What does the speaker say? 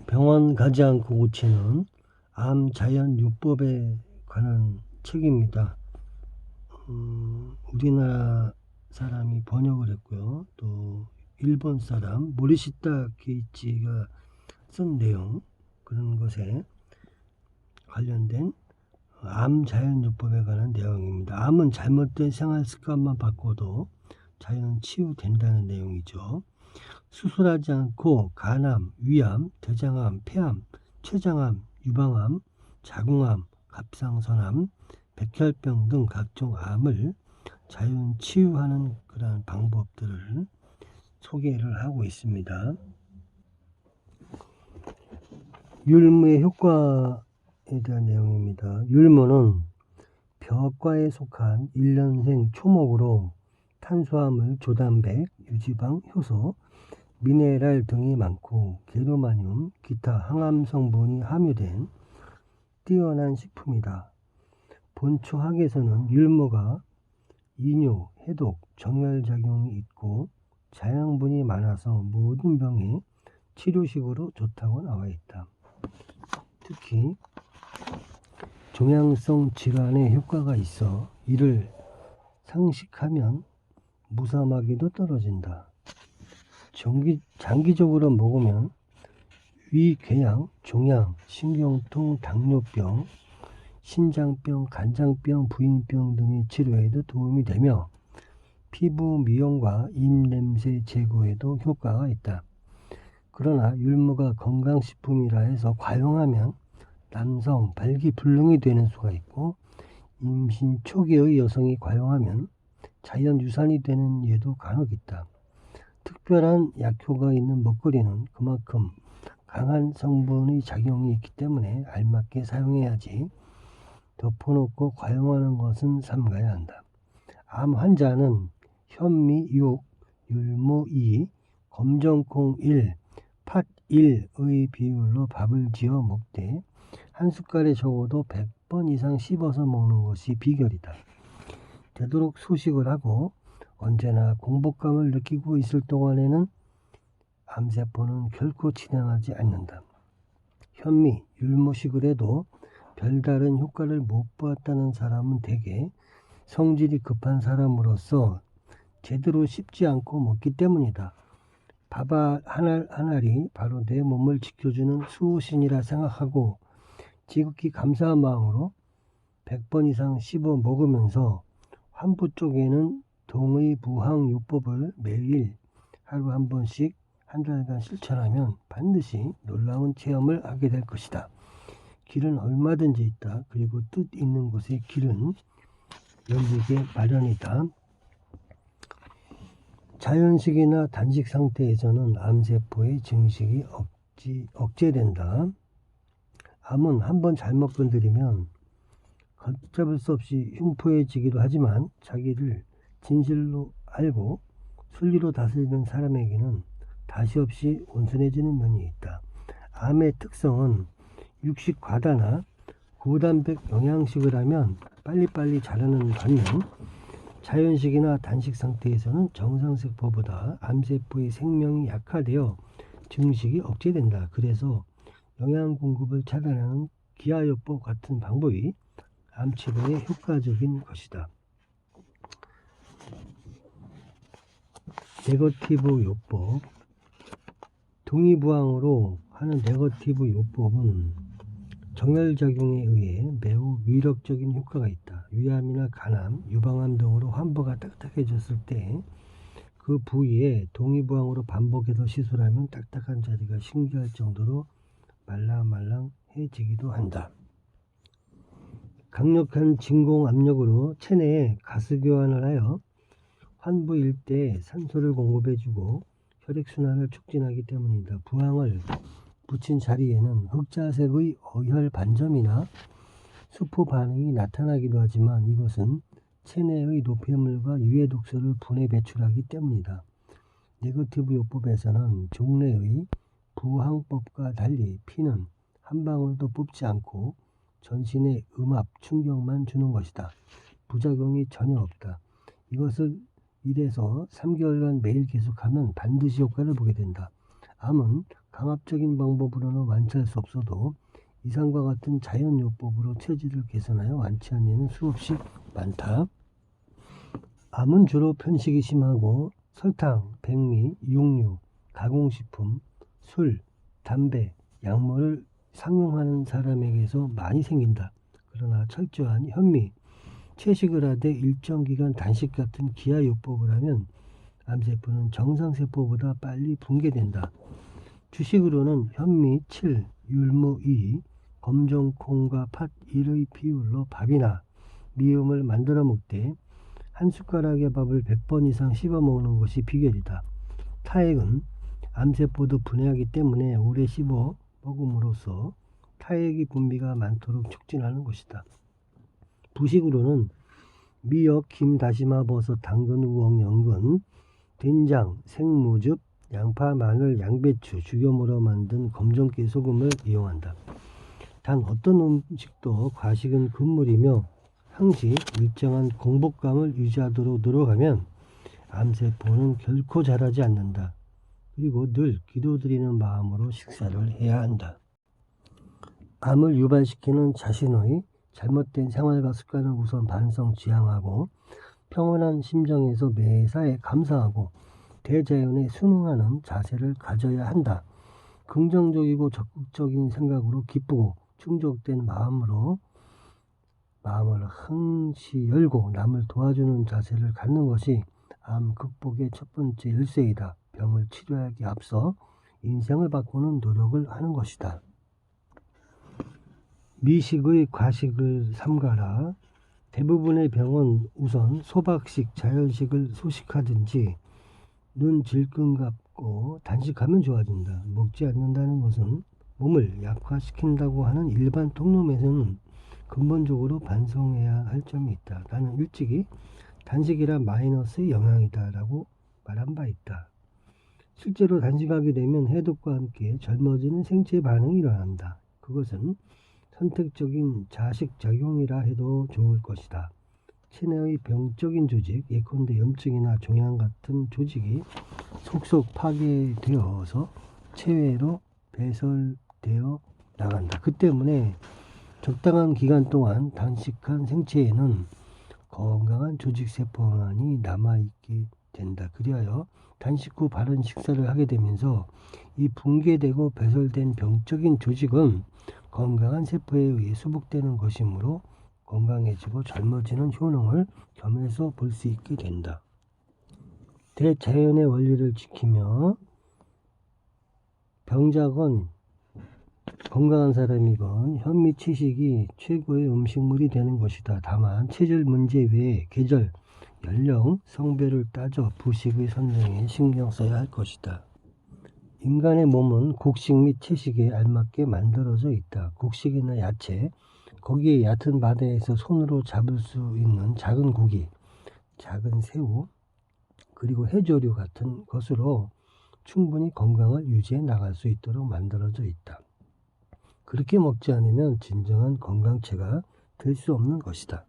병원 가지 않고 고치는 암 자연요법에 관한 책입니다. 우리나라 사람이 번역을 했고요. 또 일본 사람 모리시타 게이치가 쓴 내용, 그런 것에 관련된 암 자연요법에 관한 내용입니다. 암은 잘못된 생활 습관만 바꿔도 자연 치유된다는 내용이죠. 수술하지 않고 간암, 위암, 대장암, 폐암, 췌장암, 유방암, 자궁암, 갑상선암, 백혈병 등 각종 암을 자연 치유하는 그러한 방법들을 소개를 하고 있습니다. 율무의 효과에 대한 내용입니다. 율무는 벼과에 속한 1년생 초목으로 탄수화물, 조단백, 유지방, 효소, 미네랄 등이 많고 게르마늄, 기타 항암 성분이 함유된 뛰어난 식품이다. 본초학에서는 율무가 이뇨, 해독, 정혈작용이 있고 자양분이 많아서 모든 병에 치료식으로 좋다고 나와 있다. 특히 종양성 질환에 효과가 있어 이를 상식하면 무사마귀도 떨어진다. 장기적으로 먹으면 위궤양, 종양, 신경통, 당뇨병, 신장병, 간장병, 부인병 등의 치료에도 도움이 되며 피부 미용과 입냄새 제거에도 효과가 있다. 그러나 율무가 건강식품이라 해서 과용하면 남성 발기불능이 되는 수가 있고 임신 초기의 여성이 과용하면 자연유산이 되는 예도 간혹 있다. 특별한 약효가 있는 먹거리는 그만큼 강한 성분의 작용이 있기 때문에 알맞게 사용해야지 덮어놓고 과용하는 것은 삼가야 한다. 암 환자는 현미 6, 율무 2, 검정콩 1, 팥 1의 비율로 밥을 지어 먹되 한 숟갈에 적어도 100번 이상 씹어서 먹는 것이 비결이다. 되도록 소식을 하고 언제나 공복감을 느끼고 있을 동안에는 암세포는 결코 진행하지 않는다. 현미, 율무식을 해도 별다른 효과를 못 보았다는 사람은 대개 성질이 급한 사람으로서 제대로 씹지 않고 먹기 때문이다. 밥 한 알이 바로 내 몸을 지켜주는 수호신이라 생각하고 지극히 감사한 마음으로 100번 이상 씹어 먹으면서 환부 쪽에는 동의부항요법을 매일 하루 한 번씩 한 달간 실천하면 반드시 놀라운 체험을 하게 될 것이다. 길은 얼마든지 있다. 그리고 뜻 있는 곳에 길은 열리게 마련이다. 자연식이나 단식 상태에서는 암세포의 증식이 억제된다. 암은 한번 잘못 건드리면 걷잡을 수 없이 흉포해지기도 하지만 자기를 진실로 알고 순리로 다스리는 사람에게는 다시 없이 온순해지는 면이 있다. 암의 특성은 육식 과다나 고단백 영양식을 하면 빨리빨리 자라는 반면 자연식이나 단식 상태에서는 정상세포보다 암세포의 생명이 약화되어 증식이 억제된다. 그래서 영양 공급을 차단하는 기하요법 같은 방법이 암치료에 효과적인 것이다. 네거티브 요법. 동의부항으로 하는 네거티브 요법은 정혈작용에 의해 매우 위력적인 효과가 있다. 위암이나 간암, 유방암 등으로 환부가 딱딱해졌을 때 그 부위에 동의부항으로 반복해서 시술하면 딱딱한 자리가 신기할 정도로 말랑말랑해지기도 한다. 강력한 진공 압력으로 체내에 가스 교환을 하여 환부 일대에 산소를 공급해주고 혈액순환을 촉진하기 때문이다. 부항을 붙인 자리에는 흑자색의 어혈 반점이나 수포 반응이 나타나기도 하지만 이것은 체내의 노폐물과 유해 독소를 분해 배출하기 때문이다. 네거티브 요법에서는 종래의 부항법과 달리 피는 한 방울도 뽑지 않고 전신에 음압, 충격만 주는 것이다. 부작용이 전혀 없다. 이것을 1에서 3개월간 매일 계속하면 반드시 효과를 보게 된다. 암은 강압적인 방법으로는 완치할 수 없어도 이상과 같은 자연요법으로 체질을 개선하여 완치한 예는 수없이 많다. 암은 주로 편식이 심하고 설탕, 백미, 육류, 가공식품, 술, 담배, 약물을 상용하는 사람에게서 많이 생긴다. 그러나 철저한 현미, 채식을 하되 일정 기간 단식 같은 기하요법을 하면 암세포는 정상세포보다 빨리 붕괴된다. 주식으로는 현미 7, 율무 2, 검정콩과 팥 1의 비율로 밥이나 미음을 만들어 먹되 한 숟가락의 밥을 100번 이상 씹어 먹는 것이 비결이다. 타액은 암세포도 분해하기 때문에 오래 씹어 먹음으로써 타액의 분비가 많도록 촉진하는 것이다. 부식으로는 미역, 김, 다시마, 버섯, 당근, 우엉, 연근, 된장, 생무즙, 양파, 마늘, 양배추, 죽여물어 만든 검정깨 소금을 이용한다. 단 어떤 음식도 과식은 금물이며 항시 일정한 공복감을 유지하도록 노력하면 암세포는 결코 자라지 않는다. 그리고 늘 기도드리는 마음으로 식사를 해야 한다. 암을 유발시키는 자신의 잘못된 생활과 습관을 우선 반성 지향하고 평온한 심정에서 매사에 감사하고 대자연에 순응하는 자세를 가져야 한다. 긍정적이고 적극적인 생각으로 기쁘고 충족된 마음으로 마음을 항시 열고 남을 도와주는 자세를 갖는 것이 암 극복의 첫 번째 열쇠이다. 병을 치료하기 앞서 인생을 바꾸는 노력을 하는 것이다. 미식의 과식을 삼가라. 대부분의 병은 우선 소박식, 자연식을 소식하든지 눈 질끈 감고 단식하면 좋아진다. 먹지 않는다는 것은 몸을 약화시킨다고 하는 일반 통념에서는 근본적으로 반성해야 할 점이 있다. 나는 일찍이 단식이란 마이너스의 영향이다 라고 말한 바 있다. 실제로 단식하게 되면 해독과 함께 젊어지는 생체 반응이 일어난다. 그것은 선택적인 자식작용이라 해도 좋을 것이다. 체내의 병적인 조직, 예컨대 염증이나 종양 같은 조직이 속속 파괴되어서 체외로 배설되어 나간다. 그 때문에 적당한 기간 동안 단식한 생체에는 건강한 조직세포만이 남아있게 된다. 그리하여 단식 후 바른 식사를 하게 되면서 이 붕괴되고 배설된 병적인 조직은 건강한 세포에 의해 수복되는 것이므로 건강해지고 젊어지는 효능을 겸해서 볼 수 있게 된다. 대자연의 원리를 지키며 병자건 건강한 사람이건 현미 채식이 최고의 음식물이 되는 것이다. 다만 체질 문제 외에 계절, 연령, 성별을 따져 부식의 선정에 신경 써야 할 것이다. 인간의 몸은 곡식 및 채식에 알맞게 만들어져 있다. 곡식이나 야채, 거기에 얕은 바다에서 손으로 잡을 수 있는 작은 고기, 작은 새우, 그리고 해조류 같은 것으로 충분히 건강을 유지해 나갈 수 있도록 만들어져 있다. 그렇게 먹지 않으면 진정한 건강체가 될 수 없는 것이다.